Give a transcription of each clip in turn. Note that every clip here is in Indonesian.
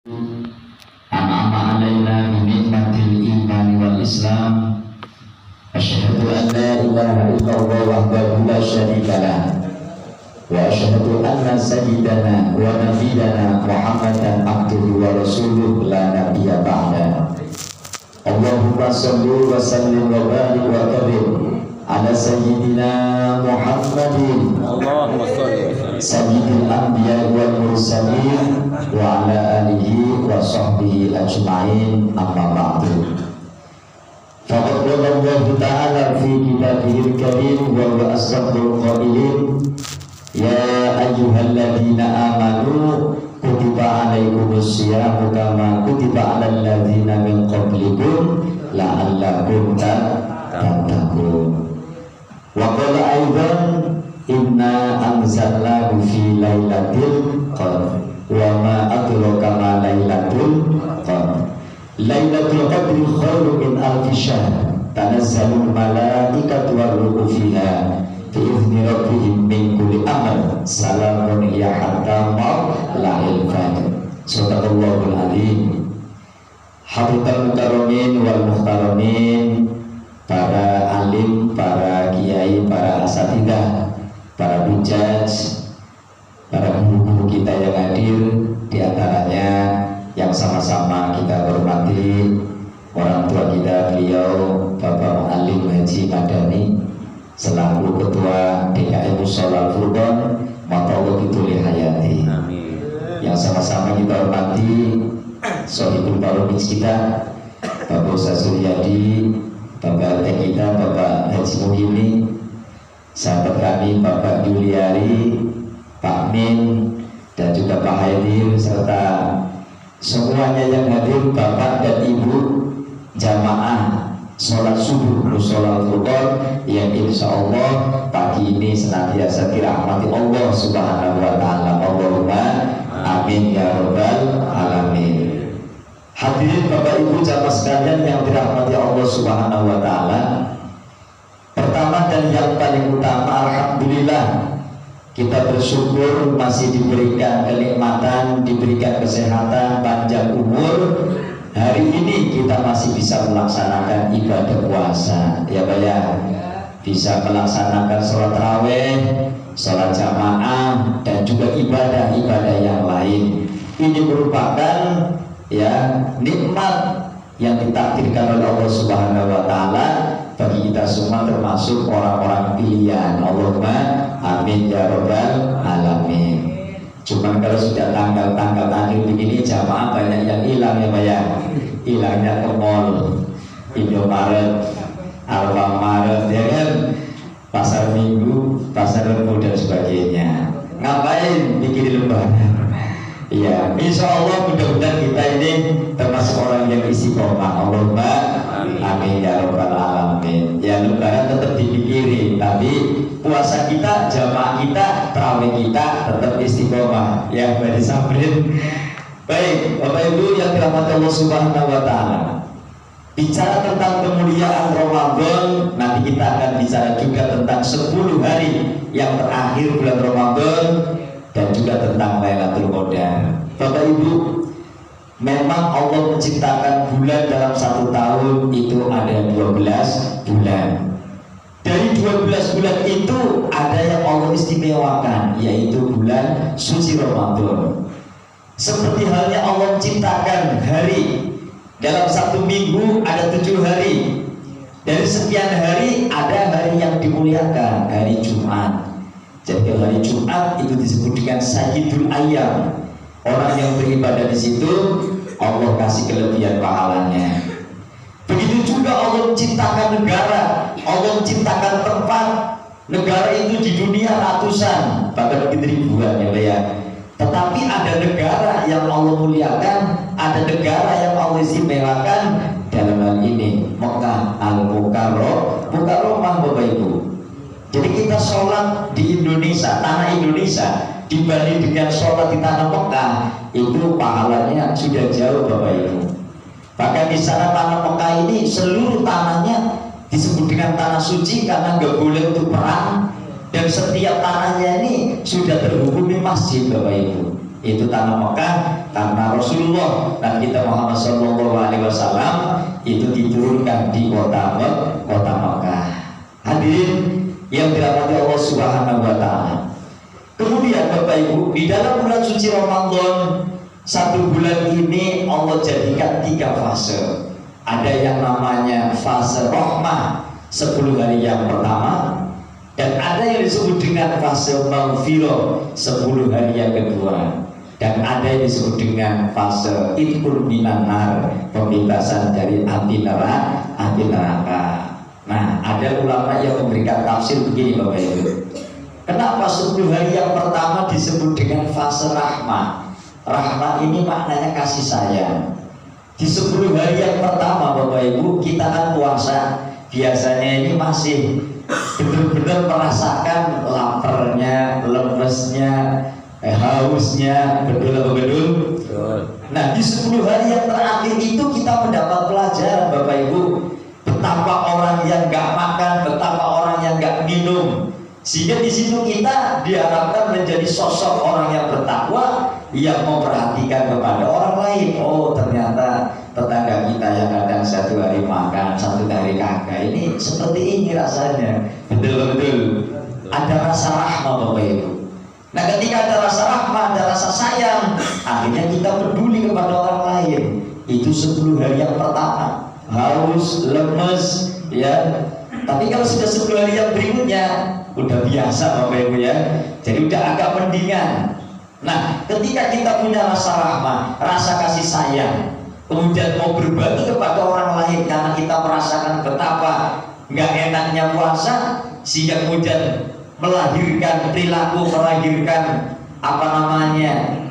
an'ama alaina bi ni'matil iman wal islam asyhadu an la ilaha illallah wahdahu la syarika lah wa asyhadu anna sayyidana wa nabiyyana Muhammadan abduhu wa rasuluhu la nabiyya ba'da. Allahumma shalli wa sallim wa barik wa karim ala sayyidina Muhammadin Allahumma shalli wa sallim sayyidil anbiya wal mursalin wa ala alihi wa sahbihi ajma'in, amma ba'du. Faqad qala Allah ta'ala fi kitabihil karim wa huwa asdaqul qailin, ya ayyuhalladzina amanu kutiba alaikumus syiyamu kama kutiba alal ladzina min qablikum la'allakum tattaqun. Wa qala aidan inna anzalnahu fi lailatul qadr wa ma adraka ma lailatul qadr. Lailatul qadri khairun min alfi syahr tanazzalul malaikatu war ruhu fiha bi idzni rabbihim min kulli amr salamun hiya hatta matla'il fajr. Shadaqallahul azim. Habibatul mukarramin wal muhtaramin, para alim, para kiai, para asatidzah, para hujjaj, para guru-guru kita yang hadir, diantaranya yang sama-sama kita hormati orang tua kita, beliau Bapak Mu'allim Haji Madani selaku Ketua DKM Mushola Al-Furqan Mata'Allah Biduli Hayati. Yang sama-sama kita hormati Sohibul Baromix kita, Bapak Ustaz Suryadi, Bapak RT kita, Bapak Haji Muhyiddin, sahabat kami Bapak Juliari, Pak Min, dan juga Pak Haidir, serta semuanya yang hadir, Bapak dan Ibu jamaah sholat subuh Mushola Al-Furqan yang insya Allah pagi ini senantiasa dirahmati Allah Subhanahu wa Ta'ala. Allahumma amin ya rabbal alamin. Hadirin Bapak Ibu jamaah sekalian yang dirahmati Allah Subhanahu wa Ta'ala, pertama dan yang paling utama, alhamdulillah kita bersyukur masih diberikan kenikmatan, diberikan kesehatan, panjang umur. Hari ini kita masih bisa melaksanakan ibadah puasa, ya Pak ya, bisa melaksanakan sholat raweh, sholat jamaah, dan juga ibadah-ibadah yang lain. Ini merupakan ya nikmat yang ditakdirkan oleh Allah Subhanahu wa Ta'ala bagi kita semua, termasuk orang-orang pilihan. Allahumma amin ya rabbal alamin. Cuman kalau sudah tanggal-tanggal akhir begini, jamaah banyak yang hilang ya Pak ya. Hilangnya ke mall, Indomaret, Alfamaret, ya kan, pasar minggu, pasar Rebo dan sebagainya. Ngapain bikin lembaran? Ya, insya Allah mudah-mudahan kita ini termasuk orang yang istiqomah. Allahumma amin ya rabbal alamin. Ya, lebaran tetap dipikirin, tapi puasa kita, jamaah kita, tarawih kita tetap istiqomah. Ya, beri sabrin. Baik, Bapak Ibu yang dirahmati Allah Subhanahu wa Ta'ala, bicara tentang kemuliaan Ramadan, nanti kita akan bicara juga tentang 10 hari yang terakhir bulan Ramadan, dan juga tentang Lailatul Qadar. Bapak Ibu, memang Allah menciptakan bulan dalam 1 tahun itu ada 12 bulan. Dari 12 bulan itu ada yang Allah istimewakan, yaitu bulan suci Ramadan. Seperti halnya Allah menciptakan hari, dalam 1 minggu ada 7 hari. Dari sekian hari ada hari yang dimuliakan, hari Jumat. Jadi hari Jumat itu disebut dengan Sayyidul Ayyam. Orang yang beribadah di situ Allah kasih kelebihan pahalanya. Begitu juga Allah menciptakan negara, Allah menciptakan tempat. Negara itu di dunia ratusan, bahkan mungkin ribuan ya Pak ya. Tetapi ada negara yang Allah muliakan, ada negara yang Allah istimewakan. Dalam hal ini Mekah Al-Mukarramah, Bapak Ibu. Jadi kita sholat di Indonesia, tanah Indonesia, dibanding dengan sholat di tanah Mekah, itu pahalanya sudah jauh Bapak Ibu. Bahkan di sana tanah Mekah ini seluruh tanahnya disebut dengan tanah suci karena nggak boleh untuk perang, dan setiap tanahnya ini sudah terhubungi masjid Bapak Ibu. itu tanah Mekah, karena Rasulullah dan kita Muhammad SAW itu diturunkan di kota Mekah. Hadirin yang dirahmati Allah Subhanahu wa Ta'ala. Kemudian Bapak Ibu, di dalam bulan suci Ramadan, satu bulan ini Allah jadikan 3 fase. Ada yang namanya fase rahmah 10 hari yang pertama, dan ada yang disebut dengan fase maghfirah 10 hari yang kedua, dan ada yang disebut dengan fase itqul minan nar, pembebasan dari api neraka. Nah, ada ulama yang memberikan tafsir begini Bapak Ibu. Kenapa 10 hari yang pertama disebut dengan fase rahmah? Rahmah ini maknanya kasih sayang. Di 10 hari yang pertama Bapak Ibu, kita kan puasa, biasanya ini masih benar-benar merasakan laparnya, lemesnya, hausnya, betul. Nah, di 10 hari yang terakhir itu kita mendapat pelajaran Bapak Ibu, betapa orang yang gak makan, betapa orang yang gak minum. Sehingga di situ kita diharapkan menjadi sosok orang yang bertakwa, yang memperhatikan kepada orang lain. Oh, ternyata tetangga kita yang kadang 1 hari makan, 1 hari kagak, ini seperti ini rasanya. Betul-betul ada rasa rahmah Bapak Ibu. Nah, ketika ada rasa rahmah, ada rasa sayang, akhirnya kita peduli kepada orang lain. Itu 10 hari yang pertama. Haus, lemes, ya. Tapi kalau sudah 10 hari yang berikutnya, udah biasa Bapak Ibu ya. Jadi udah agak mendingan. Nah, ketika kita punya rasa rahmah, rasa kasih sayang, kemudian mau berbagi kepada orang lain karena kita merasakan betapa nggak enaknya puasa, sehingga kemudian melahirkan perilaku, melahirkan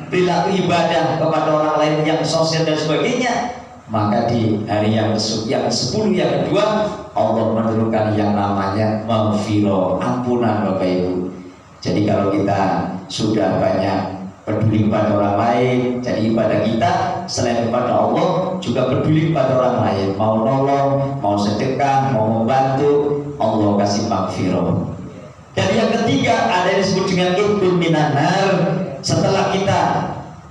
perilaku ibadah kepada orang lain yang sosial dan sebagainya. Maka di hari yang 10 yang kedua, Allah menurunkan yang namanya maghfirah, ampunan Bapak Ibu. Jadi kalau kita sudah banyak peduli kepada orang lain, jadi ibadah kita selain kepada Allah juga peduli kepada orang lain, mau nolong, mau sedekah, mau membantu, Allah kasih maghfirah. Dan yang ketiga ada yang disebut dengan itqul minan nar. Setelah kita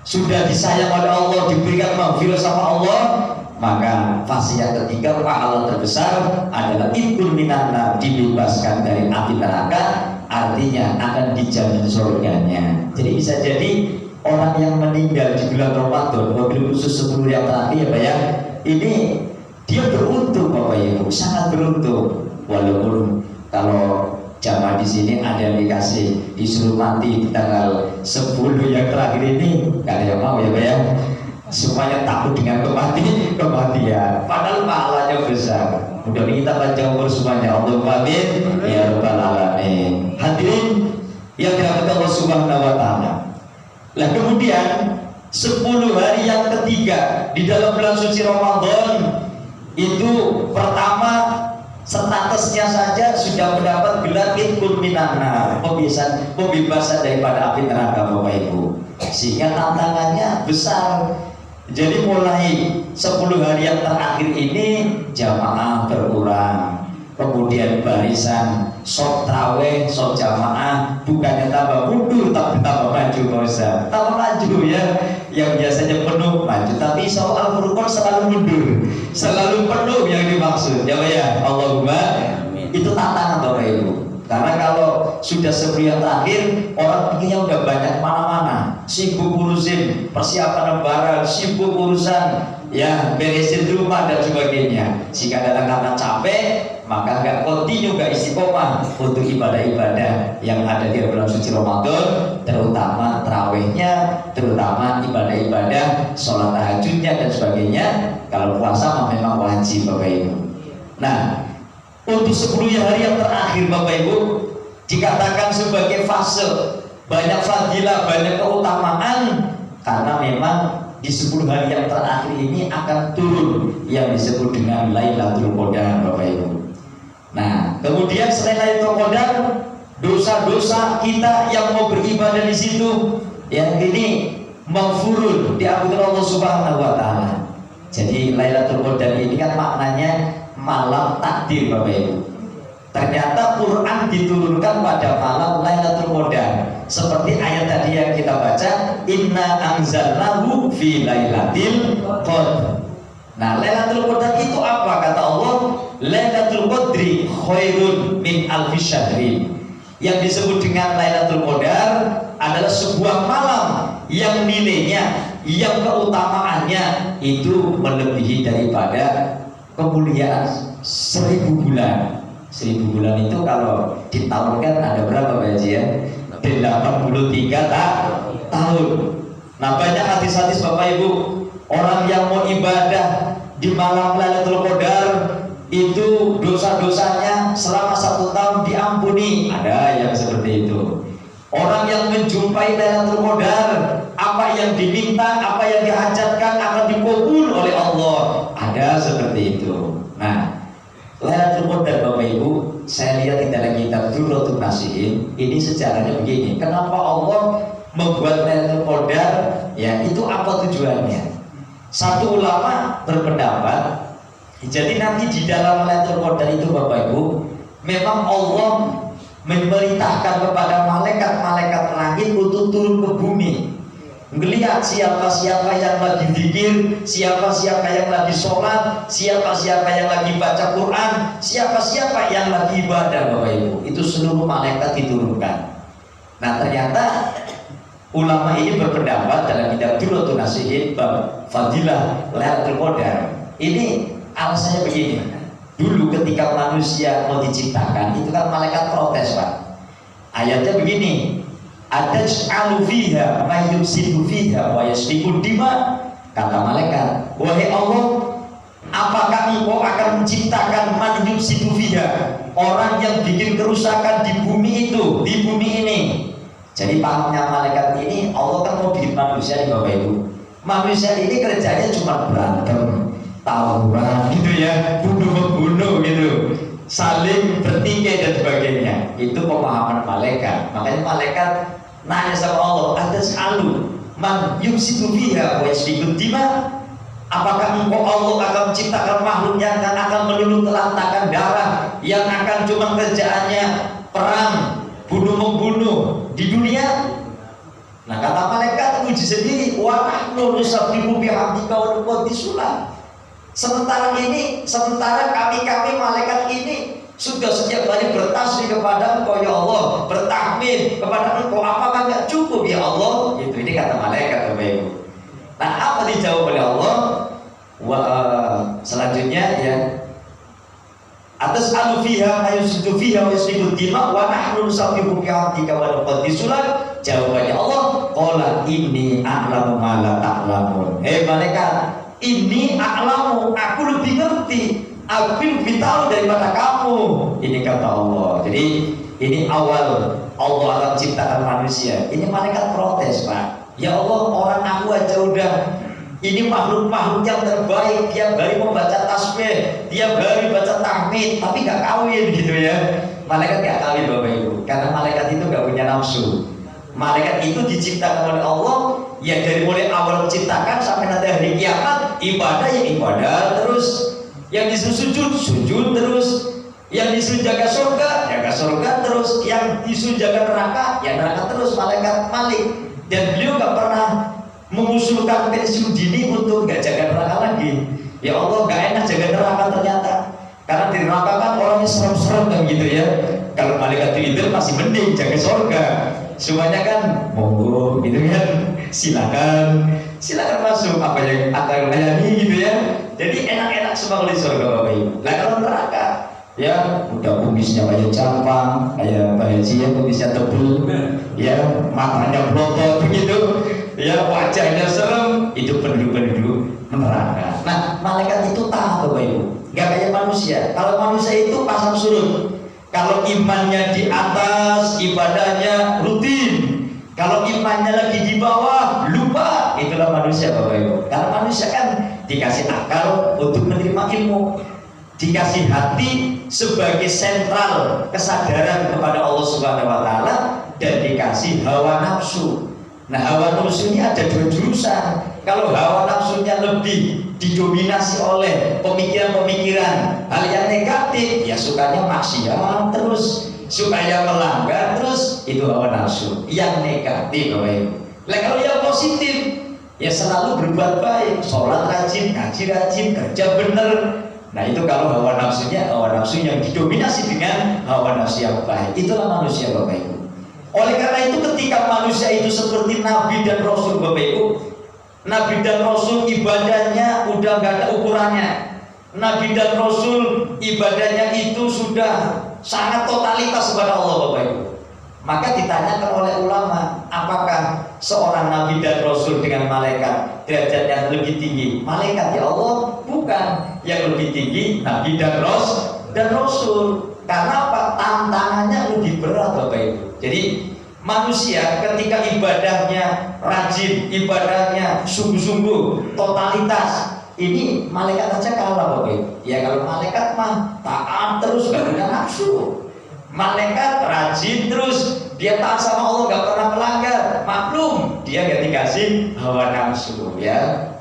sudah disayang oleh Allah, diberikan maghfirah sama Allah, maka fase yang ketiga, pahala terbesar adalah itqul minan nar, dibebaskan dari api neraka, artinya akan dijamin surganya. Jadi bisa jadi orang yang meninggal di bulan Ramadan, wabil khusus 10 yang terakhir ya Pak ya, ini dia beruntung Bapak Ibu, sangat beruntung. Walaupun kalau jamaah di sini ada yang disuruh mati di tanggal 10 yang terakhir ini, nggak ada yang mau ya Pak ya. Semuanya takut dengan kematian, padahal pahalanya besar. Mudah-mudahan kita panjang umur semuanya, Allahumma amin ya rabbal alamin. Hadirin yang dirahmati Allah Subhanahu wa Ta'ala. Nah, kemudian 10 hari yang ketiga di dalam bulan suci Ramadan itu, pertama statusnya saja sudah mendapat gelar itqul minan nar, pembebasan daripada api neraka Bapak Ibu. Sehingga tantangannya besar. Jadi mulai 10 hari yang terakhir ini jamaah berkurang, kemudian barisan sholat tarawih, sholat jamaah bukannya tambah mundur tapi tambah maju Pak Ustaz. Tambah maju ya, yang biasanya penuh maju, tapi sholat Al-Furqan selalu mundur, selalu penuh yang dimaksud ya Pak ya. Allahumma amin. Itu tantangan Bapak Ibu. Karena kalau sudah 10 yang terakhir, orang pikirnya udah banyak mana-mana, sibuk urusin persiapan lebaran, sibuk urusan ya beresin rumah dan sebagainya. Jika kadang-kadang capek, maka nggak kontinu, nggak istiqomah untuk ibadah-ibadah yang ada di bulan suci Ramadan, terutama tarawihnya, terutama ibadah-ibadah sholat tahajudnya dan sebagainya. Kalau puasa memang wajib Bapak Ibu. Nah, untuk 10 hari yang terakhir Bapak Ibu dikatakan sebagai fase banyak fadilah, banyak keutamaan, karena memang di 10 hari yang terakhir ini akan turun yang disebut dengan Lailatul Qadar Bapak Ibu. Nah, kemudian selain Lailatul Qadar, dosa-dosa kita yang mau beribadah di situ yang ini maghfurun, diampuni Allah Subhanahu wa Ta'ala. Jadi Lailatul Qadar ini kan maknanya malam takdir Bapak Ibu. Ternyata Quran diturunkan pada malam Lailatul Qadar. Seperti ayat tadi yang kita baca, inna anzalnahu fi lailatil qadar. Nah, Lailatul Qadar itu apa? Kata Allah, Lailatul Qadri khairun min alfi syahrin. Yang disebut dengan Lailatul Qadar adalah sebuah malam yang nilainya, yang keutamaannya itu melebihi daripada kemuliaan 1000 bulan. 1000 bulan itu kalau ditahunkan ada berapa Pak Haji ya? 83 tahun. Nah, banyak hadis-hadis Bapak Ibu, orang yang mau ibadah di malam Lailatul Qadar itu dosa-dosanya selama 1 tahun diampuni. Ada yang seperti itu. Orang yang menjumpai Lailatul Qadar, apa yang diminta, apa yang dihajatkan akan dikabul oleh Allah. Ada seperti itu. Nah, Lailatul Qadar Bapak Ibu, saya lihat di dalam kitab Durratun Nasihin, ini sejarahnya begini. Kenapa Allah membuat Lailatul Qadar? Ya, itu apa tujuannya? Satu ulama berpendapat, jadi nanti di dalam Lailatul Qadar itu Bapak Ibu, memang Allah memerintahkan kepada malaikat-malaikat langit untuk turun ke bumi, melihat siapa-siapa yang lagi zikir, siapa-siapa yang lagi sholat, siapa-siapa yang lagi baca Quran, siapa-siapa yang lagi ibadah Bapak Ibu. Itu seluruh malaikat diturunkan. Nah, ternyata ulama ini berpendapat dalam kitab Durratun Nasihin bab Fadilah Lailatul Qadar. Ini alasannya begini. Dulu ketika manusia mau diciptakan, itu kan malaikat protes Pak. Ayatnya begini, Adaj'alu fiha may yufsidu fiha wa yasfiku dima. Kata malaikat, wahai Allah, apakah engkau akan menciptakan man yufsidu fiha, orang yang bikin kerusakan di bumi itu, di bumi ini. Jadi pahamnya malaikat ini, Allah kan mau bikin manusia nih Bapak Ibu. Manusia ini kerjanya cuma berantem, tawuran gitu ya, bunuh-membunuh gitu, saling bertikai dan sebagainya. Itu pemahaman malaikat. Makanya malaikat nanya sama Allah, ada selalu man yufsidu fiha wa yasfiku dima. Apakah engkau Allah akan menciptakan makhluk yang akan meluluh lantakkan darah, yang akan cuma kerjaannya perang, bunuh-membunuh di dunia? Nah, kata malaikat puji sendiri, wa nahnu nusabbihu bihamdika wa nuqaddisulah. Sementara kami malaikat ini sudah setiap hari bertasbih kepada Engkau ya Allah, bertahmid kepada Engkau, apakah nggak cukup ya Allah? Gitu, ini kata malaikat Bapak Ibu. Nah, apa dijawab oleh Allah? Selanjutnya ya, atas alufiha ayusidu fiha wa yusriku dima wa nahnu nusabbihu bihamdika wa nuqaddisulah. Jawabannya Allah, qala inni a'lamu ma la ta'lamun. Malaikat, ini a'lamu, aku lebih ngerti, aku lebih tahu daripada kamu. Ini kata Allah. Jadi ini awal Allah akan ciptakan manusia. Ini malaikat protes Pak. Ya Allah, orang aku aja udah, ini makhluk-makhluk yang terbaik, tiap hari membaca tasbih, tiap hari baca tahmid, tapi gak kawin gitu ya. Malaikat gak kawin Bapak Ibu, karena malaikat itu gak punya nafsu. Malaikat itu diciptakan oleh Allah, ya dari mulai awal menciptakan sampai nanti hari kiamat, ibadah ya ibadah terus, yang disuruh sujud terus, yang disuruh jaga surga terus, yang disuruh jaga neraka ya neraka terus. Malaikat Malik, dan beliau gak pernah mengusulkan pensiun dini untuk gak jaga neraka lagi. Ya Allah, gak enak jaga neraka ternyata, karena di neraka kan orangnya serem-serem kan gitu ya. Kalau malaikat tidur masih mending jaga surga, semuanya kan monggo gitu kan, silakan masuk, apa yang akan layani gitu ya. Jadi enak-enak semua di surga Bapak Ibu. Nah, kalau neraka ya udah kumisnya kayak campang, kayak Pak Haji ya, kumisnya tebel ya, matanya blotot begitu ya, wajahnya serem. Itu penduduk neraka. Nah, malaikat itu tahu Bapak Ibu, gak kayak manusia. Kalau manusia itu pasang surut, kalau imannya di atas, ibadahnya rutin. Kalau imannya lagi di bawah, lupa. Itulah manusia Bapak Ibu. Karena manusia kan dikasih akal untuk menerima ilmu, dikasih hati sebagai sentral kesadaran kepada Allah Subhanahu wa Ta'ala, dan dikasih hawa nafsu. Nah, hawa nafsu ini ada 2 jurusan. Kalau hawa nafsunya lebih didominasi oleh pemikiran-pemikiran hal yang negatif, ya sukanya maksiat terus, sukanya melanggar terus, itu hawa nafsu yang negatif, Bapak Ibu. Nah, kalau yang positif, ya selalu berbuat baik, sholat rajin, ngaji rajin, kerja bener. Nah, itu kalau hawa nafsunya, hawa nafsu yang didominasi dengan hawa nafsu yang baik, itulah manusia, Bapak Ibu. Oleh karena itu, ketika manusia itu seperti Nabi dan Rasul, Bapak Ibu, Nabi dan Rasul ibadahnya udah gak ada ukurannya. Nabi dan Rasul ibadahnya itu sudah sangat totalitas kepada Allah, Bapak Ibu. Maka ditanyakan oleh ulama, apakah seorang Nabi dan Rasul dengan malaikat derajatnya lebih tinggi? Malaikat, ya Allah, bukan. Yang lebih tinggi Nabi dan Rasul. Karena apa? Tantangannya lebih berat, Bapak Ibu. Jadi manusia ketika ibadahnya rajin, ibadahnya sungguh-sungguh, totalitas, ini malaikat aja kalah, Bapak Ibu. Ya kalau malaikat mah taat terus, gak punya nafsu. Malaikat rajin terus, dia taat sama Allah, gak pernah melanggar. Maklum, dia gak dikasih hawa nafsu, ya.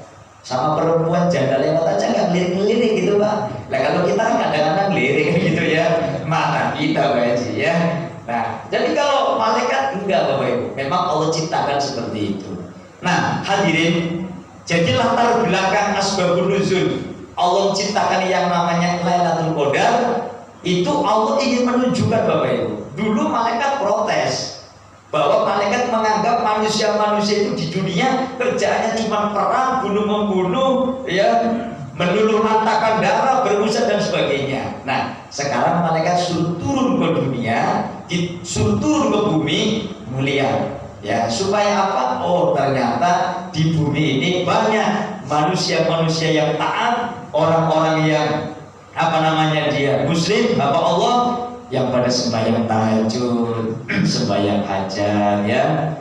Sama perempuan janda lewat aja gak ngelirik-ngelirik gitu, Pak. Nah kalau kita kan kadang-kadang ngelirik gitu ya, mata kita, Pak Haji, ya. Nah, jadi kalau malaikat enggak, Bapak Ibu. Memang Allah ciptakan seperti itu. Nah, hadirin, jadi latar belakang asbabun nuzul Allah ciptakan yang namanya Lailatul Qadar, itu Allah ingin menunjukkan, Bapak Ibu. Dulu malaikat protes bahwa malaikat menganggap manusia-manusia itu di dunia kerjaannya cuma perang, bunuh-membunuh, ya, meluluh lantakan darah, bermusik dan sebagainya. Nah, sekarang malaikat suruh turun ke dunia, suruh turun ke bumi mulia, ya, supaya apa? Oh, ternyata di bumi ini banyak manusia-manusia yang taat, orang-orang yang dia muslim, apa Allah, yang pada sembahyang tahajud, sembahyang hajat, ya.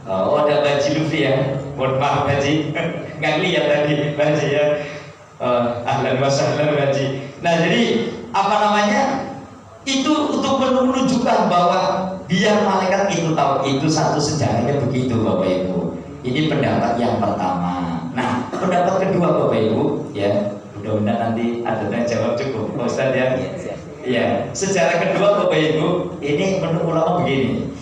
Oh, ada Haji Lufi ya, mohon maaf Haji, nggak lihat tadi Haji, ya. Ahlan wa sahlan Haji. Nah, jadi itu untuk menunjukkan bahwa biar malaikat itu tahu, itu satu sejarahnya begitu, Bapak Ibu. Ini pendapat yang pertama. Nah, pendapat kedua, Bapak Ibu, ya, mudah-mudahan nanti ada yang jawab cukup, Pak Ustaz, ya. Ya, sejarah kedua, Bapak Ibu, ini menurut ulama begini.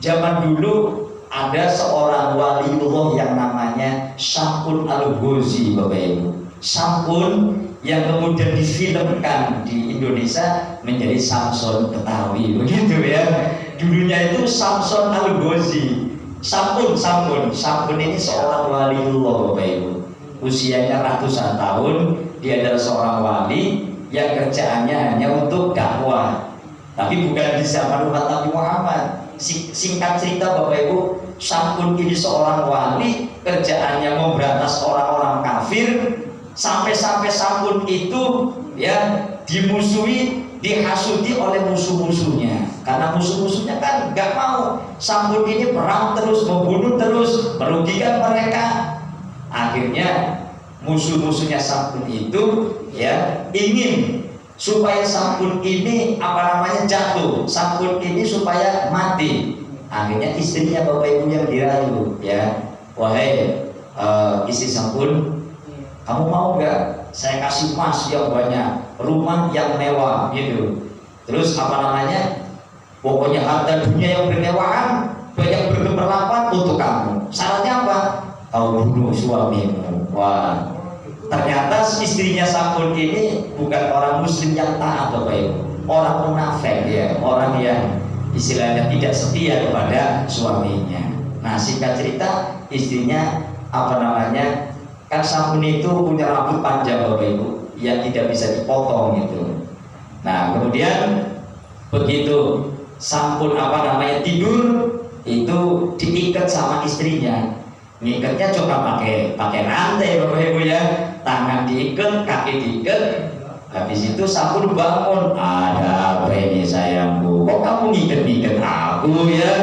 Zaman dulu ada seorang waliullah yang namanya Syamsun Al-Ghazi, Bapak Ibu. Syamsun yang kemudian difilmkan di Indonesia menjadi Samson Betawi, begitu ya. Dulunya itu Syamsun Al-Ghazi. Syamsun ini seorang waliullah, Bapak Ibu. Usianya ratusan tahun, dia adalah seorang wali yang kerjaannya hanya untuk dakwah. Tapi bukan di zaman umat Nabi Muhammad. Singkat cerita, Bapak Ibu, Syamsun ini seorang wali, kerjaannya memberantas orang-orang kafir. Sampai-sampai Syamsun itu, ya, dimusuhi, dihasuti oleh musuh-musuhnya. Karena musuh-musuhnya kan gak mau Syamsun ini perang terus, membunuh terus, merugikan mereka. Akhirnya musuh-musuhnya Syamsun itu, ya, ingin supaya Syamsun ini jatuh, Syamsun ini supaya mati. Akhirnya istrinya, Bapak Ibu, yang dirayu, ya, wahai istri Syamsun, kamu mau nggak saya kasih emas yang banyak, rumah yang mewah, gitu. Terus pokoknya harta dunia yang bermewahan, banyak bergemerlapan untuk kamu. Syaratnya apa? Kau bunuh suamimu. Wah, ternyata istrinya Syamsun ini bukan orang muslim yang taat, Bapak Ibu. Orang munafik, ya, orang yang istilahnya tidak setia kepada suaminya. Nah, singkat cerita, istrinya kan Syamsun itu punya rambut panjang, Bapak Ibu, yang tidak bisa dipotong gitu. Nah, kemudian begitu Syamsun tidur, itu diikat sama istrinya. Ngikatnya coba pakai rantai, Bapak Ibu, ya. Tangan diikat, kaki diikat. Habis itu Syamsun bangun. Ada apa ini sayangku? Kok kamu ngikat-ngikat aku, ya?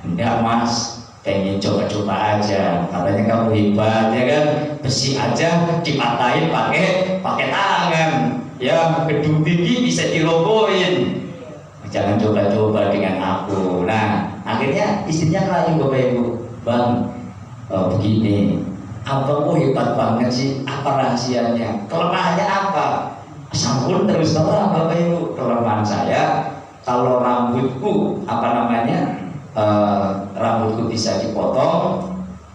Enggak, Mas, pengen coba-coba aja. Katanya kamu hebat, ya kan? Besi aja dipatahin pakai tangan, ya, gedung tinggi bisa dirobohin. Jangan coba-coba dengan aku. Nah, akhirnya istrinya ngerayu, Bapak Ibu, Bang, begini, abang kok hebat banget sih, apa rahasianya, kelemahannya apa? Sampun terus terang Bapak Ibu, kelemahan saya kalau rambutku rambutku bisa dipotong,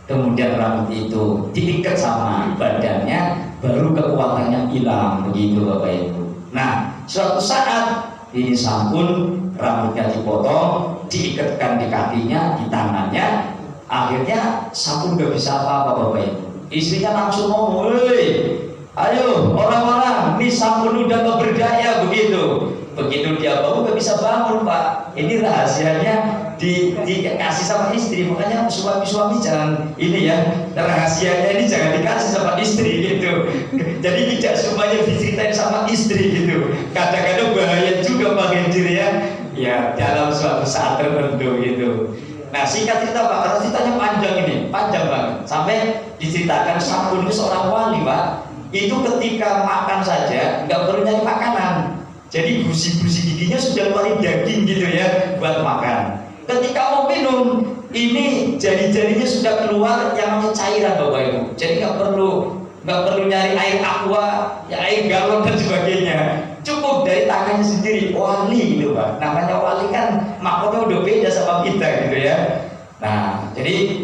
kemudian rambut itu diikat sama badannya, baru kekuatannya hilang, begitu Bapak Ibu. Nah, suatu saat ini sampun rambutnya dipotong, diikatkan di kakinya, di tangannya, akhirnya sampun gak bisa apa-apa Bapak Ibu. Istrinya langsung ngomong, "Woi, ayo orang-orang, ini sampun udah gak berdaya," begitu. Begitu dia bangun gak bisa bangun Pak. Ini rahasianya dikasih sama istri. Makanya suami-suami jangan ini ya, rahasianya ini jangan dikasih sama istri gitu. Jadi tidak semuanya diceritain sama istri gitu. Kadang-kadang bahaya juga Pak Gendir ya dalam suatu saat tertentu gitu. Nah, singkat cerita Pak, karena ceritanya panjang banget. Sampai diceritakan sampun itu seorang wali Pak. Itu ketika makan saja nggak perlu nyari makanan. Jadi gusi-gusi giginya sudah keluarin daging gitu ya buat makan. Ketika mau minum, ini jari-jarinya sudah keluar yang namanya cairan Bapak Ibu. Jadi nggak perlu nyari air aqua, ya air galon dan sebagainya. Cukup dari tangannya sendiri, wali gitu Pak. Namanya wali kan makanya udah beda sama kita gitu ya. Nah, jadi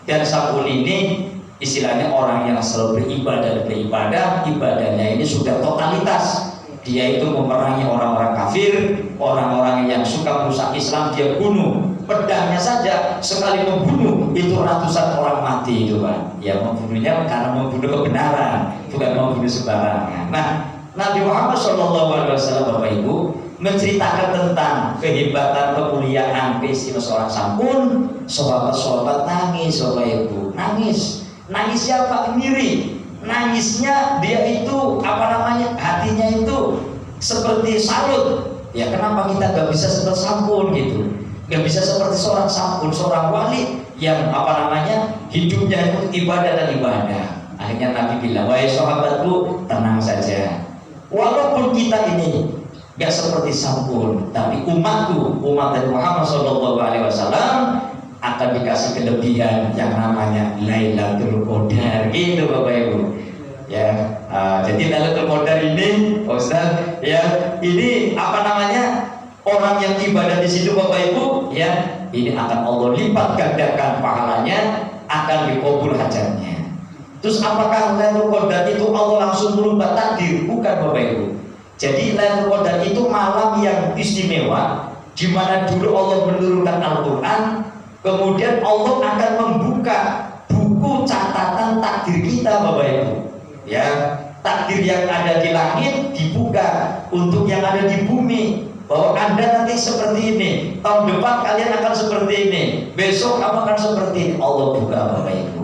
dan sampun ini istilahnya orang yang selalu beribadah, ibadahnya ini sudah totalitas. Dia itu memerangi orang-orang kafir, orang-orang yang suka merusak Islam dia bunuh. Pedangnya saja sekali membunuh itu ratusan orang mati itu Pak. Ya membunuhnya karena membunuh kebenaran, bukan membunuh sembarangan. Nah, Nabi Muhammad SAW Bapak Ibu menceritakan tentang kehebatan, kemuliaan peristiwa seorang sampun. Sahabat-sahabat nangis Bapak Ibu, nangis siapa? Ngiri. Nangisnya dia itu hatinya itu seperti salut. Ya kenapa kita gak bisa seperti sampun gitu, gak bisa seperti seorang sampun, seorang wali yang hidupnya itu ibadah dan ibadah. Akhirnya Nabi bilang, "Wahai sahabatku, tenang saja. Walaupun kita ini gak seperti sampun, tapi umatku, umat dari Muhammad SAW akan dikasih kelebihan yang namanya Lailatul Qadar." Gitu Bapak Ibu. Ya, jadi Lailatul Qadar ini, Ustaz, ya ini orang yang ibadah di situ Bapak Ibu, ya ini akan Allah lipat gandakan pahalanya, akan dikabul hajatnya. Terus apakah Lailatul Qadar itu Allah langsung merubah takdir? Bukan Bapak Ibu. Jadi Lailatul Qadar itu malam yang istimewa, di mana dulu Allah menurunkan Al-Quran. Kemudian Allah akan membuka buku catatan takdir kita Bapak Ibu. Ya, takdir yang ada di langit dibuka untuk yang ada di bumi. Bahwa Anda nanti seperti ini, tahun depan kalian akan seperti ini, besok kamu akan seperti ini. Allah buka Bapak Ibu.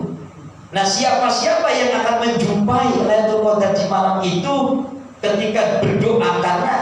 Nah, siapa-siapa yang akan menjumpai Lailatul Qadar di malam itu ketika berdoa, karena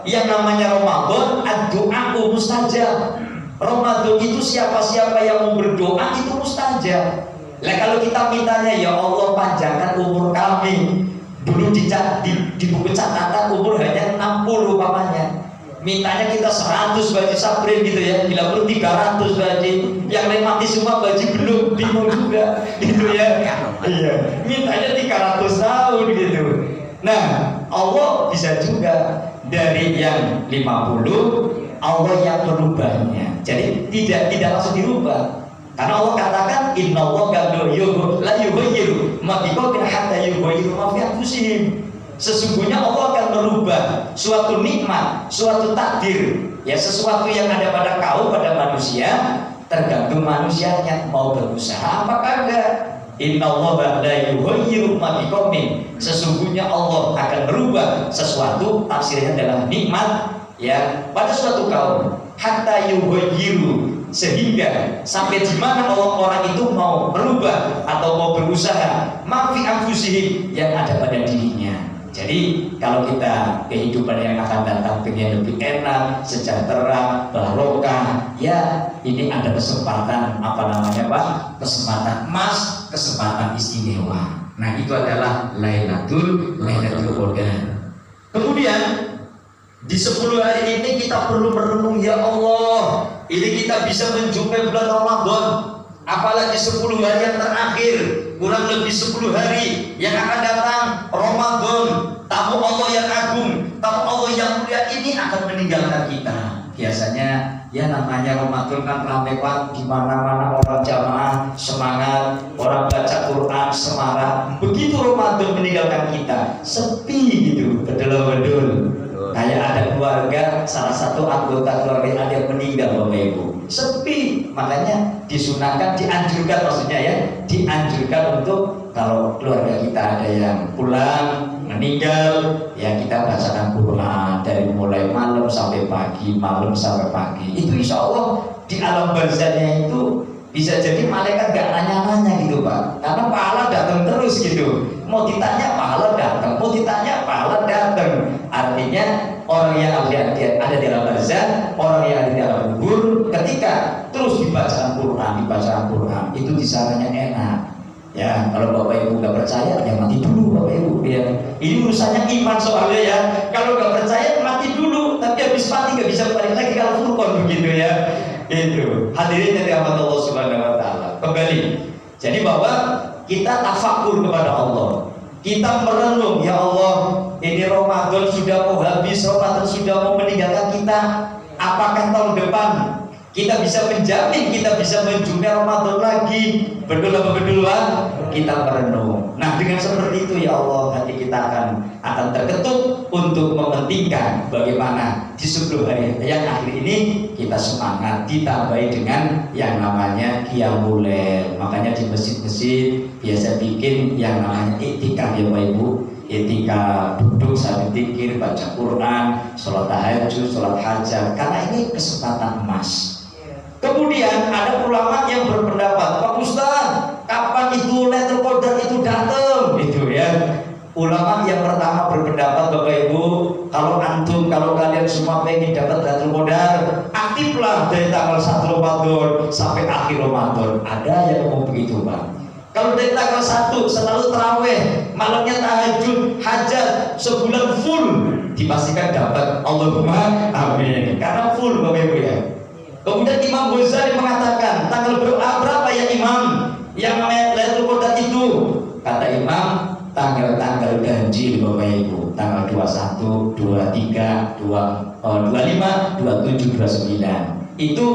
yang namanya Ramadan, ad-du'a'u mustajab. Ramadan itu siapa-siapa yang mau berdoa itu mustajab. Lah kalau kita mintanya, "Ya Allah panjangkan umur kami." Dulu di buku catatan umur hanya 60 umpamanya. Mintanya kita 100 baji sabrin gitu ya. Bila perlu 300 baji. Yang lain mati semua baji belum, bingung juga gitu ya. Iya, mintanya 300 tahun gitu. Nah, Allah bisa juga dari yang 50 Allah yang merubahnya. Jadi tidak langsung dirubah. Karena Allah katakan innallaha la yughayyiru ma biqaumin hatta yughayyiru ma bi anfusihim. Sesungguhnya Allah akan merubah suatu nikmat, suatu takdir, ya sesuatu yang ada pada kaum, pada manusia, tergantung manusianya mau berusaha apakah enggak. Innallaha la yughayyiru ma biqaumin. Sesungguhnya Allah akan merubah sesuatu, tafsirnya adalah nikmat, ya pada suatu kaum, hatta yughayyiru, sehingga sampai di mana orang itu mau berubah atau mau berusaha mafi anfusihim, yang ada pada dirinya. Jadi kalau kita kehidupan yang akan datang pengen lebih enak, sejahtera, barokah, ya ini ada kesempatan kesempatan emas, kesempatan istimewa. Nah itu adalah Lailatul Qadar. Kemudian di 10 hari ini kita perlu merenung, ya Allah, ini kita bisa menjumpai bulan Ramadan. apalagi 10 hari yang terakhir, kurang lebih 10 hari yang akan datang Ramadan, tamu Allah yang agung, tamu Allah yang mulia ini akan meninggalkan kita. Biasanya ya namanya Ramadan kan ramai Pak, di mana-mana orang jamaah semangat, orang baca Quran semangat. Begitu Ramadan meninggalkan kita, sepi gitu, betul-betul. Kayak ada keluarga, salah satu anggota keluarga ada yang meninggal Bapak Ibu, sepi. Makanya disunahkan, dianjurkan maksudnya ya, dianjurkan untuk kalau keluarga kita ada yang pulang meninggal, ya kita bacakan Quran dari mulai malam sampai pagi, malam sampai pagi. Itu insya Allah di alam barzahnya itu bisa jadi malaikat gak nanya-nanya gitu Pak, karena pahala datang terus gitu. Mau ditanya pahala datang, mau ditanya pahala datang. Artinya orang yang ada di alam barzah, orang yang ada di alam kubur, ketika terus dibacakan Quran, itu disaranya enak. Ya, kalau Bapak Ibu nggak percaya, ya mati dulu Bapak Ibu. Ya, ini urusannya iman soalnya ya. Kalau nggak percaya mati dulu, tapi habis mati nggak bisa balik lagi kalau furqan begitu ya. Itu hadirin dari rahmat Allah Subhanahu Wa Taala. Kembali, jadi bahwa kita tafakur kepada Allah, kita merenung, ya Allah, ini Ramadan sudah mau habis, Ramadan sudah mau meninggalkan kita. Apakah tahun depan kita bisa menjamin kita bisa menjumpai Ramadan lagi? Betul apa betul Pak? Kita merenung. Nah, dengan seperti itu ya Allah, hati kita akan terketuk untuk mementingkan bagaimana di 10 hari yang akhir ini kita semangat, ditambahi dengan yang namanya qiyamul lail. Makanya di masjid-masjid biasa bikin yang namanya iktikaf ya Bapak Ibu. Ketika duduk sambil zikir, baca Quran, sholat tahajud, sholat hajat, karena ini kesempatan emas. Kemudian ada ulama yang berpendapat, Pak Ustaz, kapan itu Lailatul Qadar itu datang? Itu ya. Ulama yang pertama berpendapat, Bapak Ibu, kalau kalian semua pengen dapat Lailatul Qadar, aktiflah dari tanggal 1 Ramadan sampai akhir Ramadan. Ada yang ngomong begitu, Pak. Kalau dari tanggal 1 selalu taraweh, malamnya tahajud, hajat, sebulan full, dipastikan dapat. Allahumma amin. Karena full Bapak Ibu ya. Kemudian Imam Ghazali mengatakan, tanggal berapa ya Imam yang namanya Lailatul Qadar itu? Kata Imam, tanggal-tanggal ganjil Bapak Ibu, tanggal 21, 23, 25, 27, 29. Itu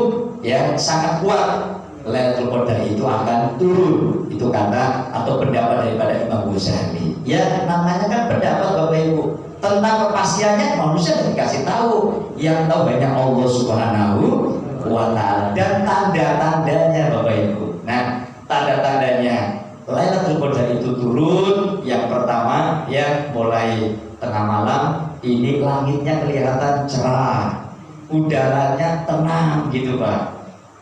ya sangat kuat Lailatul Qadar itu akan turun. Itu kata atau pendapat daripada Imam Ghazali. Ya namanya kan pendapat Bapak Ibu. Tentang kepastiannya manusia dikasih tahu, yang tahu banyak Allah Subhanahu wa Ta'ala. Dan tanda-tandanya Bapak Ibu. Nah, tanda-tandanya Lailatul Qadar itu turun, yang pertama ya mulai tengah malam ini langitnya kelihatan cerah, udaranya tenang gitu Pak.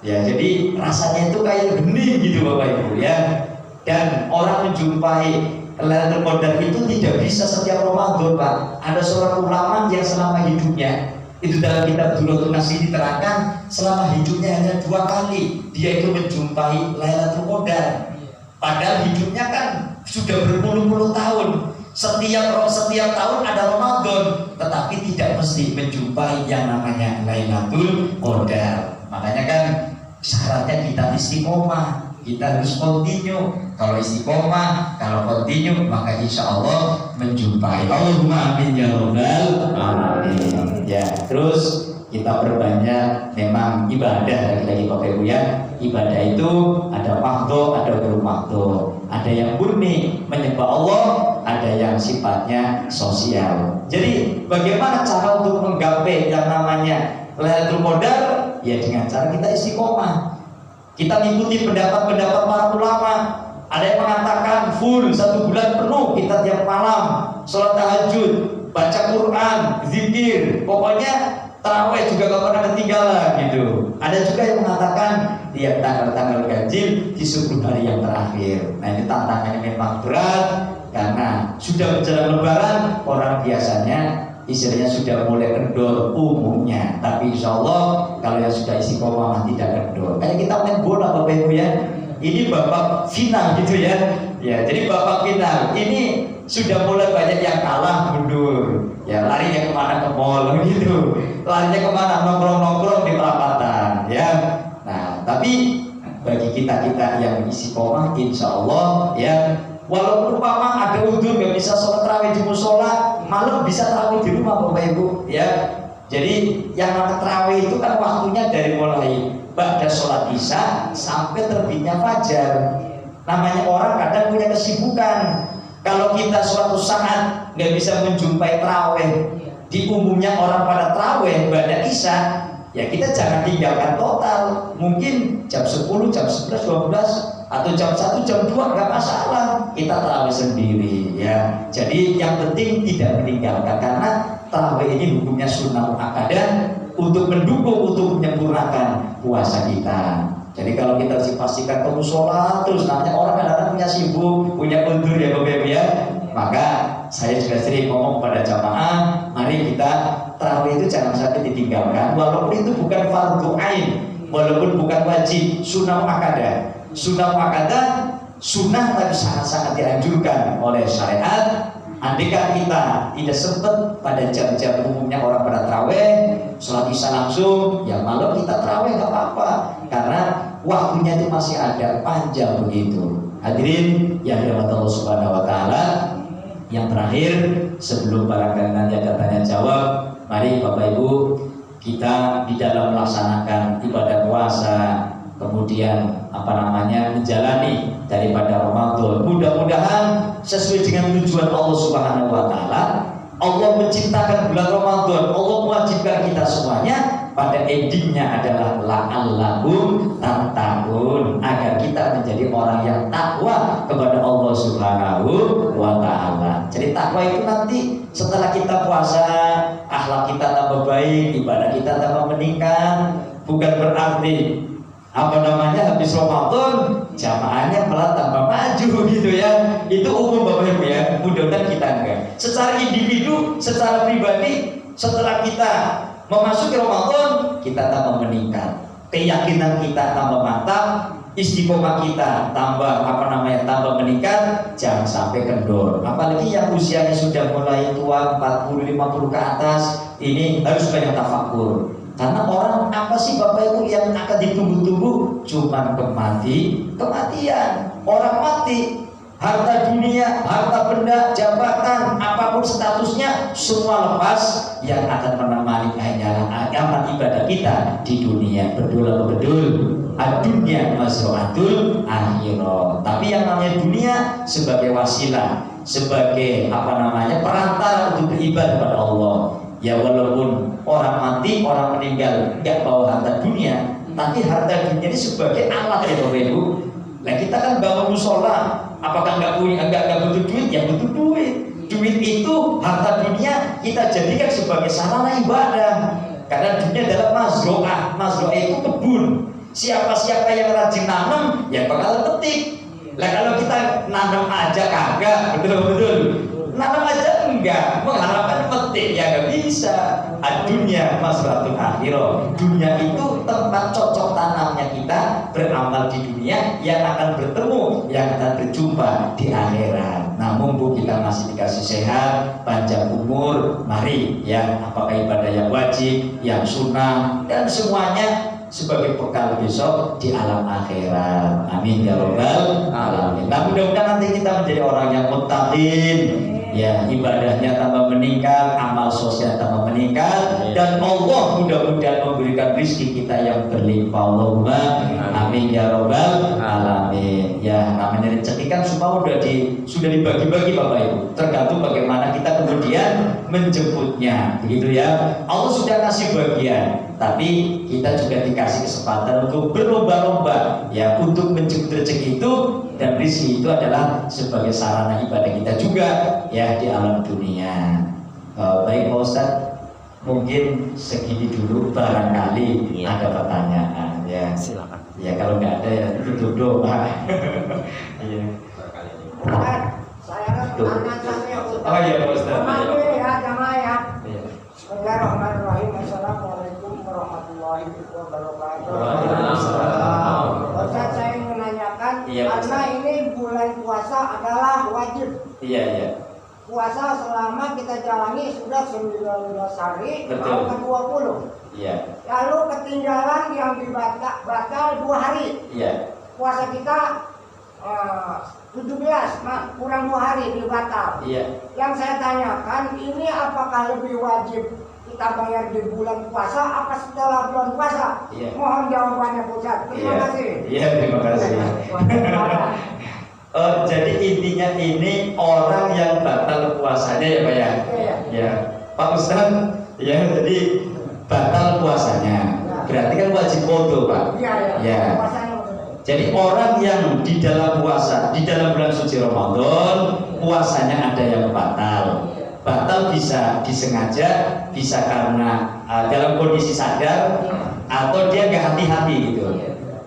Ya, jadi rasanya itu kayak bening gitu Bapak Ibu ya. Dan orang menjumpai Lailatul Qadar itu tidak bisa setiap Ramadan Pak. Ada seorang ulama yang selama hidupnya, itu dalam kitab Durratun Nasih diterangkan, selama hidupnya hanya 2 kali dia itu menjumpai Lailatul Qadar. Padahal hidupnya kan sudah berpuluh-puluh tahun. Setiap tahun ada Ramadan, tetapi tidak mesti menjumpai yang namanya Lailatul Qadar. Makanya kan syaratnya kita istiqomah, kita harus continue. Kalau istiqomah, kalau continue, maka insya Allah menjumpai. Allahumma amin ya rabbal alamin. Ya, terus kita perbanyak memang ibadah lagi Bapak Ibu ya. Ibadah itu ada makdo, ada belum makdo. Ada yang murni menyembah Allah, ada yang sifatnya sosial. Jadi bagaimana cara untuk menggapai yang namanya Lailatul Qadar? Ya dengan cara kita istiqomah. Kita mengikuti pendapat-pendapat para ulama. Ada yang mengatakan full 1 bulan penuh kita tiap malam sholat tahajud, baca Quran, zikir, pokoknya taraweh juga gak pernah ketinggalan gitu. Ada juga yang mengatakan tiap tanggal-tanggal ganjil di 10 hari yang terakhir. Nah ini tantangannya memang berat karena sudah menjelang lebaran, orang biasanya istilahnya sudah mulai kendor umumnya. Tapi insya Allah kalau yang sudah istiqomah tidak kendor. Kayak kita main bola Bapak Ibu ya. Ini babak final gitu ya. Ya, jadi babak final ini sudah mulai banyak yang kalah mundur. Ya, larinya kemana, ke mall gitu. Larinya kemana, nongkrong-nongkrong di perapatan ya. Nah, tapi bagi kita-kita yang istiqomah, insya Allah ya, walaupun umpama ada udzur nggak bisa sholat tarawih di musola, malam bisa tarawih di rumah Bapak Ibu ya. Jadi yang namanya tarawih itu kan waktunya dari mulai ba'da sholat isya sampai terbitnya fajar. Namanya orang kadang punya kesibukan. Kalau kita suatu saat nggak bisa menjumpai tarawih, di umumnya orang pada tarawih ba'da isya, ya kita jangan tinggalkan total. Mungkin jam 10, jam 11, 12 atau jam 1, jam 2 nggak masalah. Kita tarawih sendiri ya. Jadi yang penting tidak meninggalkan, karena tarawih ini hukumnya sunnah muakkadah untuk mendukung, untuk menyempurnakan puasa kita. Jadi kalau kita pastikan kamu sholat terus, namanya orang kadang-kadang punya sibuk, punya undur ya Bapak Ibu ya. Maka saya juga sering ngomong pada jamaah, mari kita tarawih itu jangan sampai ditinggalkan, walaupun itu bukan fardu ain, walaupun bukan wajib, sunnah muakkadah. Sunnah muakkadah, sunnah tapi sangat-sangat dianjurkan oleh syariat. Andaikan kita tidak sempat pada jam-jam umumnya orang pada tarawih, sholat isya langsung, ya malam kita tarawih nggak apa-apa, karena waktunya itu masih ada, panjang begitu. Hadirin yang dirahmati Allah Subhanahu Wa Taala, yang terakhir sebelum barangkali nanti ada tanya jawab, mari Bapak Ibu kita di dalam melaksanakan ibadah puasa, kemudian menjalani daripada Ramadan, mudah-mudahan sesuai dengan tujuan Allah Subhanahu Wa Taala. Allah menciptakan bulan Ramadan, Allah mewajibkan kita semuanya, pada endingnya adalah la'allakum tattaqun, agar kita menjadi orang yang takwa kepada Allah Subhanahu Wa Taala. Jadi takwa itu nanti setelah kita puasa, akhlak kita tambah baik, ibadah kita tambah meningkat. Bukan berarti habis Ramadan jamaahnya malah tambah maju gitu ya. Itu umum Bapak Ibu ya. Mudah-mudahan kita enggak. Secara individu, secara pribadi, setelah kita memasuki Ramadan, kita tambah meningkat. Keyakinan kita tambah mantap, istiqomah kita tambah meningkat, jangan sampai kendor. Apalagi yang usianya sudah mulai tua, 40, 50 ke atas, ini harus banyak tafakur. Karena orang apa sih Bapak Ibu yang akan ditunggu-tunggu? Cuman kematian. Orang mati, harta dunia, harta benda, jabatan, apapun statusnya, semua lepas. Yang akan menemani hanyalah amal ibadah kita di dunia. Betul. Dunia mazra'atul akhirah. Tapi yang namanya dunia sebagai wasilah, sebagai perantara untuk beribadah kepada Allah. Ya walaupun orang mati, orang meninggal nggak bawa harta dunia, tapi harta dunia ini sebagai alat ya Bapak Ibu. Nah kita kan bangun musola, apakah nggak butuh duit? Ya butuh duit. Duit itu harta dunia kita jadikan sebagai sarana ibadah. Karena dunia adalah mazro'ah. Mazro'ah itu kebun. Siapa-siapa yang rajin nanam, ya bakal petik. Nah kalau kita nanam aja kagak, betul. Nanam aja enggak, mengharapkan petik ya nggak bisa. Dunia mazra'atul akhirah. Dunia itu tempat cocok tanamnya kita beramal di dunia, yang akan bertemu, yang akan berjumpa di akhirat. Nah mumpung kita masih dikasih sehat, panjang umur, mari ya, apakah ibadah yang wajib, yang sunnah, dan semuanya sebagai bekal besok di alam akhirat. Amin ya rabbal alamin. Nah mudah-mudahan nanti kita menjadi orang yang muttaqin, ya ibadahnya tambah meningkat, amal sosial tambah meningkat, dan Allah mudah-mudahan memberikan rezeki kita yang berlimpah. Allahumma amin ya rabbal alamin. Ya namanya rezeki kan semua sudah dibagi-bagi Bapak Ibu, tergantung bagaimana kita kemudian menjemputnya, begitu ya. Allah sudah kasih bagian, tapi kita juga dikasih kesempatan untuk berlomba-lomba ya untuk menjemput rezeki itu, dan rezeki itu adalah sebagai sarana ibadah kita juga ya di alam dunia. Baik Pak Ustadz, mungkin segini dulu, barangkali ada pertanyaan ya. Silakan. Ya kalau nggak ada ya tutup doa. Iya. Saya tanya saya. Oh iya Pak Ustadz. Ya jamaah ya. Iya. Bismillahirrahmanirrahim. Assalamualaikum warahmatullahi wabarakatuh. Waalaikumsalam. Ustaz, saya ingin menanyakan, Iya, karena Ustaz. ini bulan puasa adalah wajib. Iya. Puasa selama kita jalani sudah 19 hari, Betul. mau ke 20. Iya. Lalu ketinggalan yang batal 2 hari. Iya. puasa kita 17, kurang 2 hari di batal. Iya. Yang saya tanyakan, ini apakah lebih wajib kita bayar di bulan puasa apa setelah bulan puasa? Iya. Mohon jawabannya Pak Ustaz. Terima kasih. Iya, terima kasih. Jadi intinya ini orang yang batal puasanya ya Pak ya. Iya. Ya, Pak Ustaz, ya jadi batal puasanya. Berarti kan wajib qadha, Pak. Iya, iya. Ya. Puasanya betul. Jadi orang yang di dalam puasa, di dalam bulan suci Ramadan, puasanya ada yang batal. Batal bisa disengaja, bisa karena dalam kondisi sadar, atau dia nggak hati-hati gitu.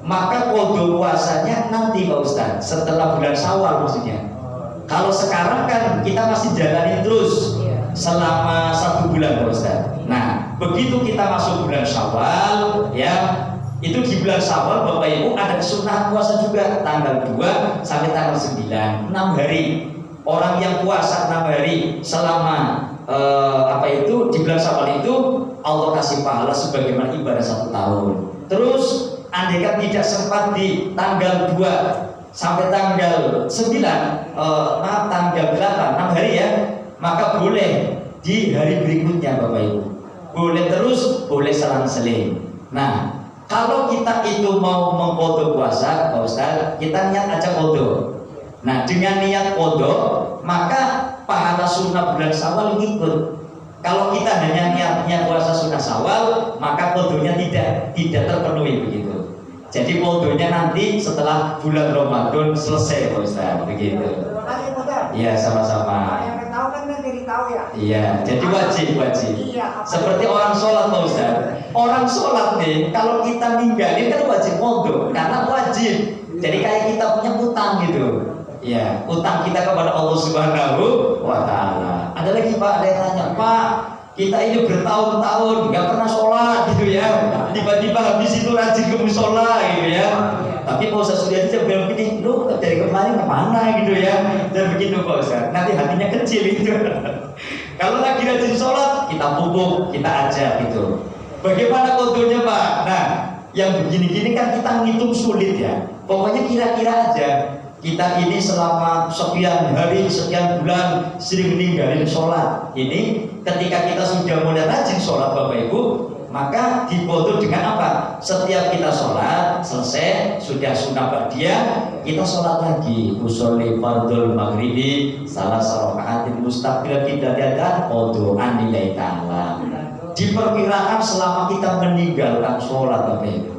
Maka qadha puasanya nanti Pak Ustaz, setelah bulan Syawal maksudnya. Kalau sekarang kan kita masih jalani terus selama 1 bulan Pak Ustaz. Nah, begitu kita masuk bulan Syawal, ya itu di bulan Syawal Bapak Ibu ada kesunahan puasa juga tanggal 2 sampai tanggal 9, 6 hari. Orang yang puasa 6 hari selama di bulan Syawal itu Allah kasih pahala sebagaimana ibadah 1 tahun. Terus andaikan tidak sempat di tanggal 2 sampai tanggal 9, tanggal 8, 6 hari ya, maka boleh di hari berikutnya Bapak Ibu. Boleh terus, boleh selang-seling. Nah, kalau kita itu mau mengqadha puasa, Pak Ustaz, kita niat aja qadha. Nah, dengan niat qadha, maka pahala sunnah bulan Syawal ngikut. Kalau kita hanya niatnya puasa sunnah Syawal, maka qadhanya tidak terpenuhi begitu. Jadi qadhanya nanti setelah bulan Ramadan selesai, Pak Ustaz, begitu. Terima kasih Pak Ustaz. Iya, sama-sama. Yang tahu kan jadi tahu ya. Iya, jadi wajib. Iya. Seperti orang sholat Pak Ustaz. Orang sholat nih, kalau kita ninggalin kan wajib qadha, karena wajib. Jadi kayak kita punya utang gitu. Ya, utang kita kepada Allah Subhanahu wa Ta'ala. Ada lagi Pak, ada yang tanya, Pak, kita ini bertahun-tahun nggak pernah sholat gitu ya. Tiba-tiba habis itu rajin ke musola gitu ya. Tapi Pak Ustaz Suryadi saya bilang begini, lu dari kemarin kemana gitu ya. Dan begitu Pak Ustaz, nanti hatinya kecil gitu. Kalau lagi rajin sholat, kita pupuk, kita ajak gitu. Bagaimana qadhanya Pak? Nah, yang begini-gini kan kita ngitung sulit ya. Pokoknya kira-kira aja. Kita ini selama sekian hari, sekian bulan sering meninggalin sholat. Ini ketika kita sudah mulai rajin sholat Bapak Ibu, maka diqadha dengan apa? Setiap kita sholat selesai, sudah sunnah ba'diyah, kita sholat lagi. Usolli fardhul maghribi salah rakaatin mustaqbilatin qadha anillahi ta'ala. Diperkirakan selama kita meninggalkan sholat Bapak Ibu.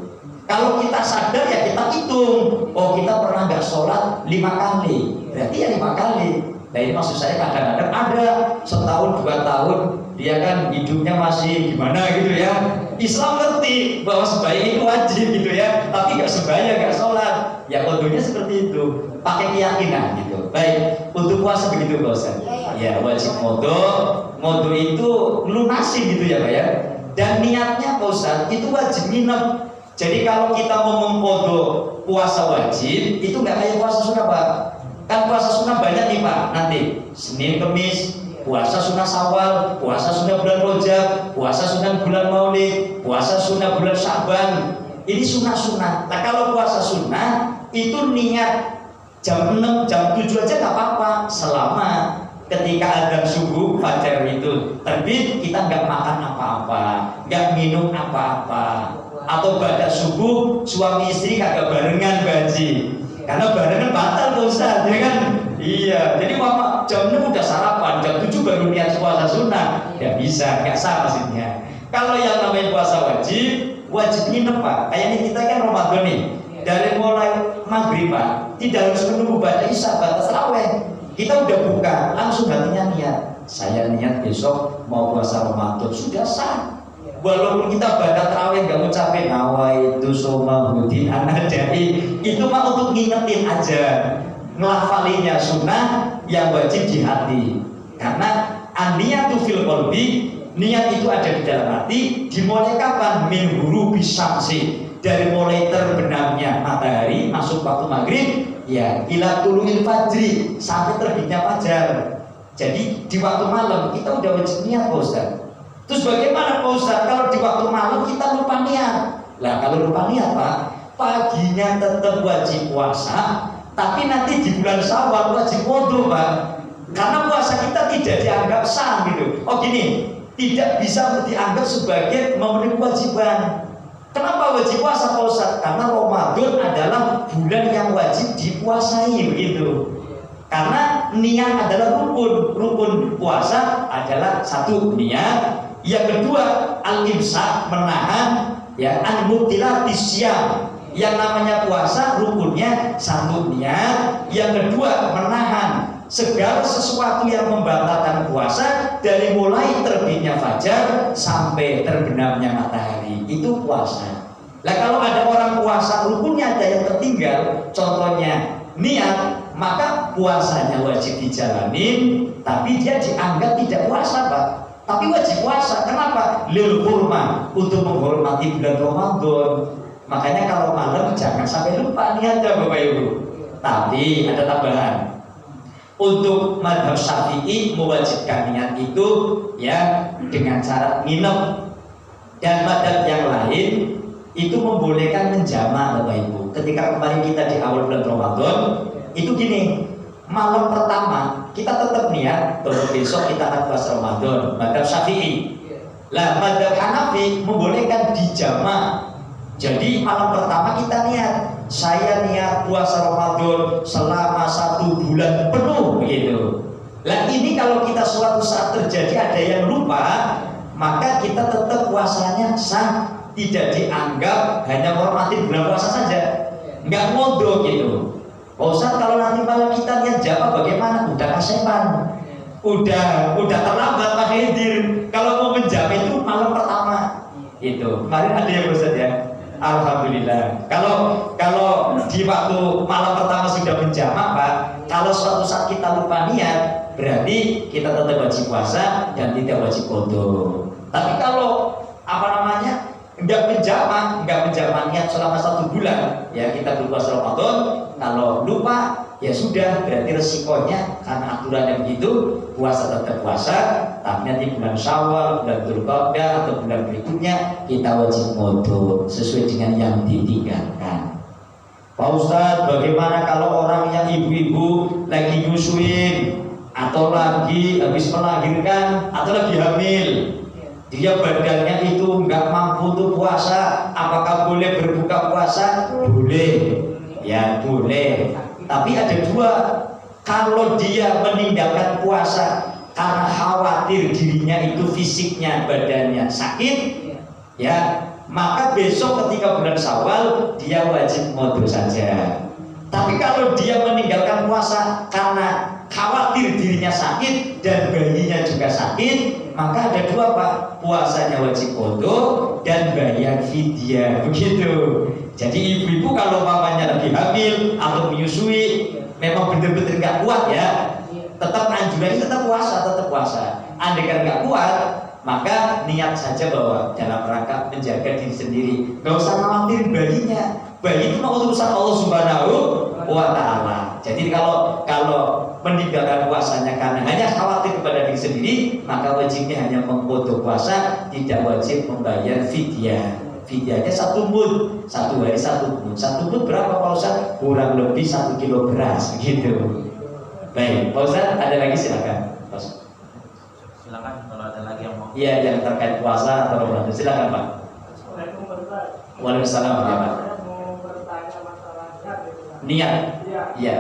Kalau kita sadar ya kita hitung, oh kita pernah nggak sholat 5 kali, berarti ya 5 kali. Nah ini maksud saya kadang-kadang ada setahun 2 tahun dia kan hidupnya masih gimana gitu ya. Islam ngerti bahwa sembahyang itu wajib gitu ya, tapi nggak sembahyang, nggak sholat. Ya qadhanya seperti itu, pakai keyakinan gitu. Baik, untuk puasa begitu Pak Ustaz. Ya wajib qadha itu lunasin gitu ya Pak ya. Dan niatnya Pak Ustaz itu wajib nginep. Jadi kalau kita mau mengqadha puasa wajib, itu nggak kayak puasa sunnah Pak. Kan puasa sunnah banyak nih Pak. Nanti Senin, Kamis, puasa sunnah Syawal, puasa sunnah bulan Rajab, puasa sunnah bulan Maulid, puasa sunnah bulan Syaban. Ini sunnah-sunnah. Nah kalau puasa sunnah itu niat jam 6, jam 7 aja nggak apa-apa, selama ketika adzan subuh fajar itu terbit kita nggak makan apa-apa, nggak minum apa-apa. Atau pada subuh suami istri kagak barengan baji, karena barengan batal Pak Ustaz, ya kan? Iya, jadi mama jam 6 udah sarapan, jam 7 baru niat puasa sunnah, ya bisa, nggak sah maksudnya. Kalau yang namanya puasa wajib nginep Pak. Kayak ini kita kan Ramadan nih, dari mulai maghrib Pak, tidak harus menunggu baca isya, batas raweh. Kita udah buka, langsung hatinya niat. Saya niat besok mau puasa Ramadan, sudah sah. Walaupun kita baca tarawih nggak ucapin nawaitu soma hudin anadai, itu mah untuk ngingetin aja, ngelafalinya sunnah yang wajib di hati. Karena aniyatu fil qalbi, niat itu ada di dalam hati. Dimulai kapan? Min ghurubi syamsi, dari mulai terbenamnya matahari masuk waktu maghrib, ya ila tuluil fajri, sampai terbitnya fajar. Jadi di waktu malam kita udah wajib niat Pak Ustaz. Terus bagaimana Pak Ustaz kalau di waktu malam kita lupa niat? Lah kalau lupa niat Pak, paginya tetap wajib puasa, tapi nanti di bulan Syawal wajib wudu, Pak. Karena puasa kita tidak dianggap sah gitu. Oh gini, tidak bisa dianggap sebagai memenuhi kewajiban. Kenapa wajib puasa, Pak Ustaz? Karena Ramadan adalah bulan yang wajib dipuasai begitu. Karena niat adalah rukun puasa adalah satu niat, yang kedua al-imsak menahan, ya al-mutilatis syam. Yang namanya puasa rukunnya satu niat, yang kedua menahan segala sesuatu yang membatalkan puasa dari mulai terbitnya fajar sampai terbenamnya matahari, itu puasa. Nah kalau ada orang puasa rukunnya ada yang tertinggal, contohnya niat, maka puasanya wajib dijalanin, tapi dia dianggap tidak puasa, Pak. Tapi wajib puasa. Kenapa? Lil hurmah, untuk menghormati bulan Ramadan. Makanya kalau malam jangan sampai lupa niatnya, Bapak Ibu. Tapi ada tambahan. Untuk mazhab Syafi'i mewajibkan niat itu ya dengan cara minum. Dan mazhab yang lain itu membolehkan menjamak, Bapak Ibu. Ketika kemarin kita di awal bulan Ramadan, itu gini, malam pertama kita tetap niat bahwa besok kita akan puasa Ramadan, mazhab Syafi'i. Lah mazhab Hanafi membolehkan dijamak. Jadi malam pertama kita niat, saya niat puasa Ramadan selama 1 bulan penuh begitu. Lah ini kalau kita suatu saat terjadi ada yang lupa, maka kita tetap puasanya sah, tidak dianggap hanya menghormati bulan puasa saja, nggak ngodo gitu. Pak Ustaz, kalau nanti malam kita niat jamak bagaimana? Udah kasepan, udah terlambat Pak Hedir. Kalau mau menjamak itu malam pertama itu. Kemarin ada yang Ustaz ya. Alhamdulillah. Kalau di waktu malam pertama sudah menjamak, Pak, kalau suatu saat kita lupa niat, berarti kita tetap wajib puasa dan tidak wajib wudu. Tapi kalau enggak menjamak niat selama 1 bulan, ya kita berpuasa Ramadan, kalau lupa ya sudah, berarti resikonya karena aturannya begitu, puasa tetap puasa, tapi nanti bulan Syawal, bulan Dzulqa'dah atau bulan berikutnya kita wajib wudu sesuai dengan yang ditinggalkan. Pak Ustadz, bagaimana kalau orang yang ibu-ibu lagi nyusuin atau lagi habis melahirkan atau lagi hamil, dia badannya itu nggak mampu untuk puasa, apakah boleh berbuka puasa? Boleh, ya boleh. Tapi ada dua, kalau dia meninggalkan puasa karena khawatir dirinya itu fisiknya badannya sakit, ya maka besok ketika bulan Syawal dia wajib wudu saja. Tapi kalau dia meninggalkan puasa karena khawatir dirinya sakit dan bayinya juga sakit, maka ada dua, Pak, puasanya wajib wudu dan bayar fidyah begitu. Jadi ibu-ibu kalau mamanya lagi hamil atau menyusui memang benar-benar nggak kuat ya, tetap anjurannya tetap puasa. Andai kan nggak kuat, maka niat saja bahwa dalam rangka menjaga diri sendiri, nggak usah khawatir bayinya. Bayi itu mau urusan Allah Subhanahu wa Ta'ala. Jadi kalau meninggalkan puasanya karena hanya khawatir kepada diri sendiri, maka wajibnya hanya mengkodok puasa, tidak wajib membayar fidyah. Fidyahnya 1 mud, 1 hari 1 mud. 1 mud berapa Pak Ustaz? Kurang lebih 1 kilo beras begitu. Baik, Pak Ustaz, ada lagi silakan. Silakan kalau ada lagi yang mau. Iya, yang terkait puasa atau Ramadan. Silakan Pak. Assalamualaikum warahmatullahi wabarakatuh. Waalaikumsalam Pak. Niat. Iya.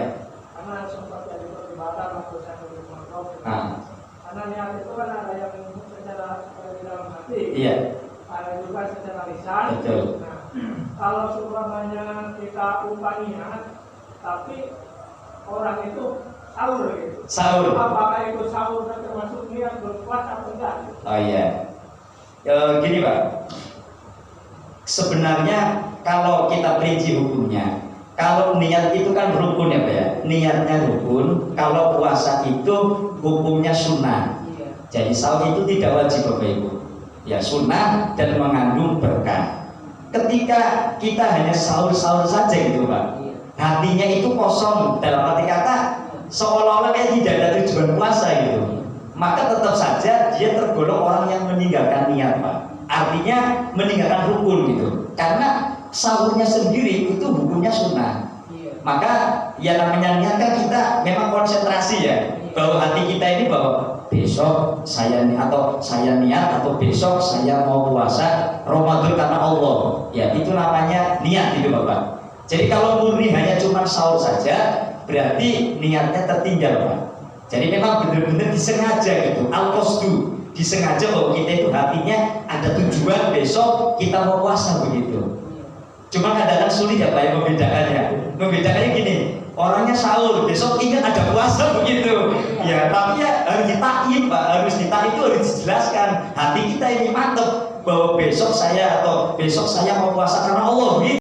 Karena sempat jadi perdebatan waktu saya nulis motor. Karena niat itu kan ada yang secara di dalam hati. Iya. Ada juga secara lisan. Betul. Nah, kalau seumpamanya kita lupa niat, tapi orang itu sahur gitu. Sahur. Apakah itu sahur termasuk niat berpuasa atau enggak? Oh iya. Gini Pak. Sebenarnya kalau kita perinci hukumnya, kalau niat itu kan rukun ya Pak ya. Niatnya rukun, kalau puasa itu hukumnya sunnah. Jadi sahur itu tidak wajib Bapak Ibu. Ya sunnah dan mengandung berkah. Ketika kita hanya sahur-sahur saja gitu Pak, hatinya itu kosong, dalam arti kata seolah-olah kayak tidak ada tujuan puasa gitu, maka tetap saja dia tergolong orang yang meninggalkan niat Pak. Artinya meninggalkan rukun gitu. Karena sahurnya sendiri itu hukumnya sunnah. Iya. Maka ya namanya niat kan kita memang konsentrasi ya, bahwa hati kita ini bahwa besok saya niat atau besok saya mau puasa Ramadan karena Allah. Ya itu namanya niat itu Bapak. Jadi kalau murni hanya cuma sahur saja, berarti niatnya tertinggal Pak. Jadi memang benar-benar disengaja gitu, al-qasdu, disengaja bahwa kita itu hatinya ada tujuan besok kita mau puasa begitu. Cuma kadang-kadang sulit ya Pak ya membedakannya. Membedakannya gini, orangnya sahur, besok ingat ada puasa begitu. Ya, tapi ya harus ditakim Pak, harus ditakim itu harus dijelaskan. Hati kita ini mantap bahwa besok saya mau puasa karena Allah.